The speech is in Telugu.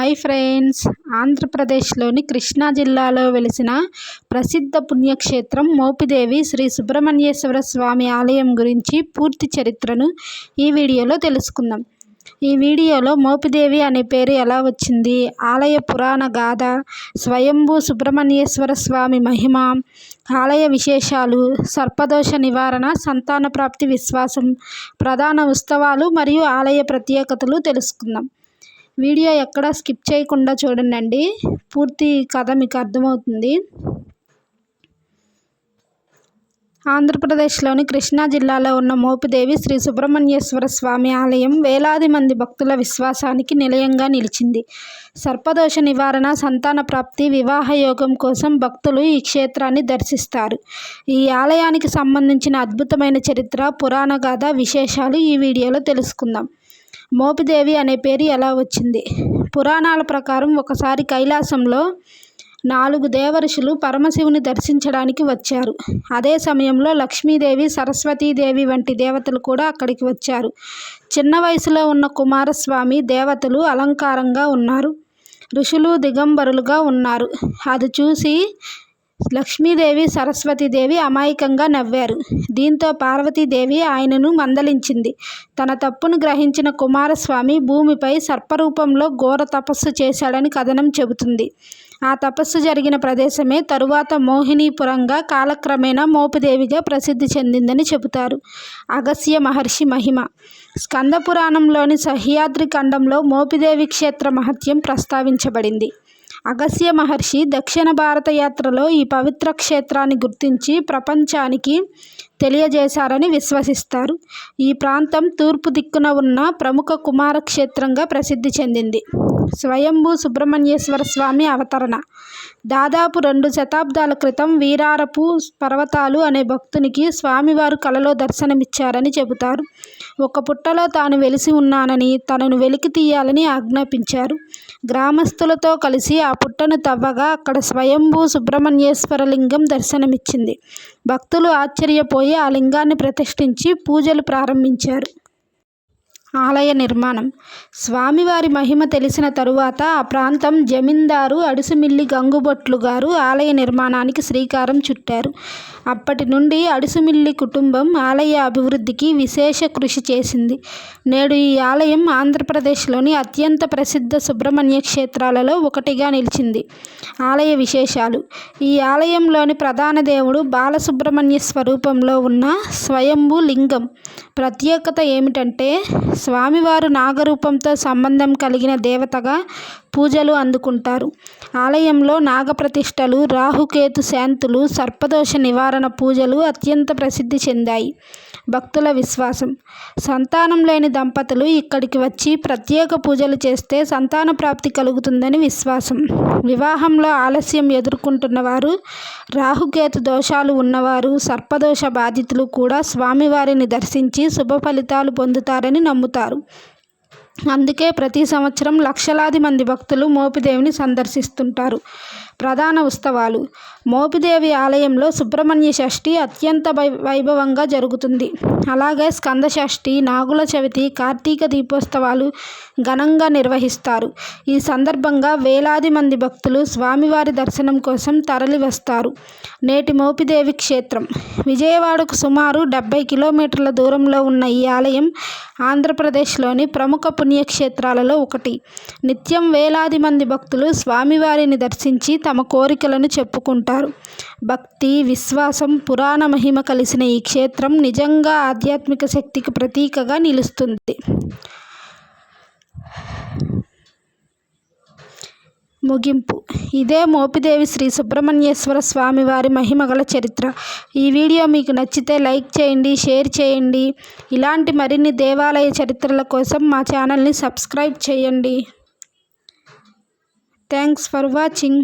హాయ్ ఫ్రెండ్స్, ఆంధ్రప్రదేశ్లోని కృష్ణా జిల్లాలో వెలిసిన ప్రసిద్ధ పుణ్యక్షేత్రం మోపిదేవి శ్రీ సుబ్రహ్మణ్యేశ్వర స్వామి ఆలయం గురించి పూర్తి చరిత్రను ఈ వీడియోలో తెలుసుకుందాం. ఈ వీడియోలో మోపిదేవి అనే పేరు ఎలా వచ్చింది, ఆలయ పురాణ గాథ, స్వయంభూ సుబ్రహ్మణ్యేశ్వర స్వామి మహిమ, ఆలయ విశేషాలు, సర్పదోష నివారణ, సంతాన ప్రాప్తి విశ్వాసం, ప్రధాన ఉత్సవాలు మరియు ఆలయ ప్రత్యేకతలు తెలుసుకుందాం. వీడియో ఎక్కడా స్కిప్ చేయకుండా చూడండి, పూర్తి కథ మీకు అర్థమవుతుంది. ఆంధ్రప్రదేశ్లోని కృష్ణా జిల్లాలో ఉన్న మోపిదేవి శ్రీ సుబ్రహ్మణ్యేశ్వర స్వామి ఆలయం వేలాది మంది భక్తుల విశ్వాసానికి నిలయంగా నిలిచింది. సర్పదోష నివారణ, సంతాన ప్రాప్తి, వివాహ యోగం కోసం భక్తులు ఈ క్షేత్రాన్ని దర్శిస్తారు. ఈ ఆలయానికి సంబంధించిన అద్భుతమైన చరిత్ర, పురాణ గాథ, విశేషాలు ఈ వీడియోలో తెలుసుకుందాం. మోపిదేవి అనే పేరు ఎలా వచ్చింది? పురాణాల ప్రకారం ఒకసారి కైలాసంలో 4 దేవర్షులు పరమశివుని దర్శించడానికి వచ్చారు. అదే సమయంలో లక్ష్మీదేవి, సరస్వతీదేవి వంటి దేవతలు కూడా అక్కడికి వచ్చారు. చిన్న వయసులో ఉన్న కుమారస్వామి, దేవతలు అలంకారంగా ఉన్నారు. ఋషులు దిగంబరులుగా ఉన్నారు. అది చూసి లక్ష్మీదేవి, సరస్వతీదేవి అమాయకంగా నవ్వారు. దీంతో పార్వతీదేవి ఆయనను మందలించింది. తన తప్పును గ్రహించిన కుమారస్వామి భూమిపై సర్పరూపంలో ఘోర తపస్సు చేశాడని కథనం చెబుతుంది. ఆ తపస్సు జరిగిన ప్రదేశమే తరువాత మోహినీపురంగా, కాలక్రమేణా మోపిదేవిగా ప్రసిద్ధి చెందిందని చెబుతారు. అగస్త్య మహర్షి మహిమ. స్కంద పురాణంలోని సహ్యాద్రి ఖండంలో మోపిదేవి క్షేత్ర మహత్యం ప్రస్తావించబడింది. అగస్త్య మహర్షి దక్షిణ భారత యాత్రలో ఈ పవిత్ర క్షేత్రాన్ని గుర్తించి ప్రపంచానికి తెలియజేశారని విశ్వసిస్తారు. ఈ ప్రాంతం తూర్పు దిక్కున ఉన్న ప్రముఖ కుమార క్షేత్రంగా ప్రసిద్ధి చెందింది. స్వయంభూ సుబ్రహ్మణ్యేశ్వర స్వామి అవతరణ. దాదాపు 2 శతాబ్దాల క్రితం వీరారపు పర్వతాలు అనే భక్తునికి స్వామివారు కలలో దర్శనమిచ్చారని చెబుతారు. ఒక పుట్టలో తాను వెలిసి ఉన్నానని, తనను వెలికి తీయాలని ఆజ్ఞాపించారు. గ్రామస్తులతో కలిసి ఆ పుట్టను తవ్వగా అక్కడ స్వయంభూ సుబ్రహ్మణ్యేశ్వర లింగం దర్శనమిచ్చింది. భక్తులు ఆశ్చర్యపోయి ఆ లింగాన్ని ప్రతిష్ఠించి పూజలు ప్రారంభించారు. ఆలయ నిర్మాణం. స్వామివారి మహిమ తెలిసిన తరువాత ఆ ప్రాంతం జమీందారు అడుసుమిల్లి గంగుబొట్లు గారు ఆలయ నిర్మాణానికి శ్రీకారం చుట్టారు. అప్పటి నుండి అడుసుమిల్లి కుటుంబం ఆలయ అభివృద్ధికి విశేష కృషి చేసింది. నేడు ఈ ఆలయం ఆంధ్రప్రదేశ్లోని అత్యంత ప్రసిద్ధ సుబ్రహ్మణ్య క్షేత్రాలలో ఒకటిగా నిలిచింది. ఆలయ విశేషాలు. ఈ ఆలయంలోని ప్రధాన దేవుడు బాలసుబ్రహ్మణ్య స్వరూపంలో ఉన్న స్వయంభూ లింగం. ప్రత్యేకత ఏమిటంటే స్వామివారు నాగరూపంతో సంబంధం కలిగిన దేవతగా పూజలు అందుకుంటారు. ఆలయంలో నాగప్రతిష్టలు, రాహుకేతు శాంతులు, సర్పదోష నివారణ పూజలు అత్యంత ప్రసిద్ధి చెందాయి. భక్తుల విశ్వాసం. సంతానం లేని దంపతులు ఇక్కడికి వచ్చి ప్రత్యేక పూజలు చేస్తే సంతాన ప్రాప్తి కలుగుతుందని విశ్వాసం. వివాహంలో ఆలస్యం ఎదుర్కొంటున్నవారు, రాహుకేతు దోషాలు ఉన్నవారు, సర్పదోష బాధితులు కూడా స్వామివారిని దర్శించి శుభ ఫలితాలు పొందుతారని నమ్ముతారు. అందుకే ప్రతి సంవత్సరం లక్షలాది మంది భక్తులు మోపిదేవిని సందర్శిస్తుంటారు. ప్రధాన ఉత్సవాలు. మోపిదేవి ఆలయంలో సుబ్రహ్మణ్య షష్ఠి అత్యంత వైభవంగా జరుగుతుంది. అలాగే స్కంద షష్ఠి, నాగుల చవితి, కార్తీక దీపోత్సవాలు ఘనంగా నిర్వహిస్తారు. ఈ సందర్భంగా వేలాది మంది భక్తులు స్వామివారి దర్శనం కోసం తరలి వస్తారు. నేటి మోపిదేవి క్షేత్రం. విజయవాడకు సుమారు 70 కిలోమీటర్ల దూరంలో ఉన్న ఈ ఆలయం ఆంధ్రప్రదేశ్లోని ప్రముఖ పుణ్యక్షేత్రాలలో ఒకటి. నిత్యం వేలాది మంది భక్తులు స్వామివారిని దర్శించి తమ కోరికలను చెప్పుకుంటారు. భక్తి, విశ్వాసం, పురాణ మహిమ కలిసిన ఈ క్షేత్రం నిజంగా ఆధ్యాత్మిక శక్తికి ప్రతీకగా నిలుస్తుంది. ముగింపు. ఇదే మోపిదేవి శ్రీ సుబ్రహ్మణ్యేశ్వర స్వామి వారి మహిమగల చరిత్ర. ఈ వీడియో మీకు నచ్చితే లైక్ చేయండి, షేర్ చేయండి. ఇలాంటి మరిన్ని దేవాలయ చరిత్రల కోసం మా ఛానల్ని సబ్స్క్రైబ్ చేయండి. Thanks for watching.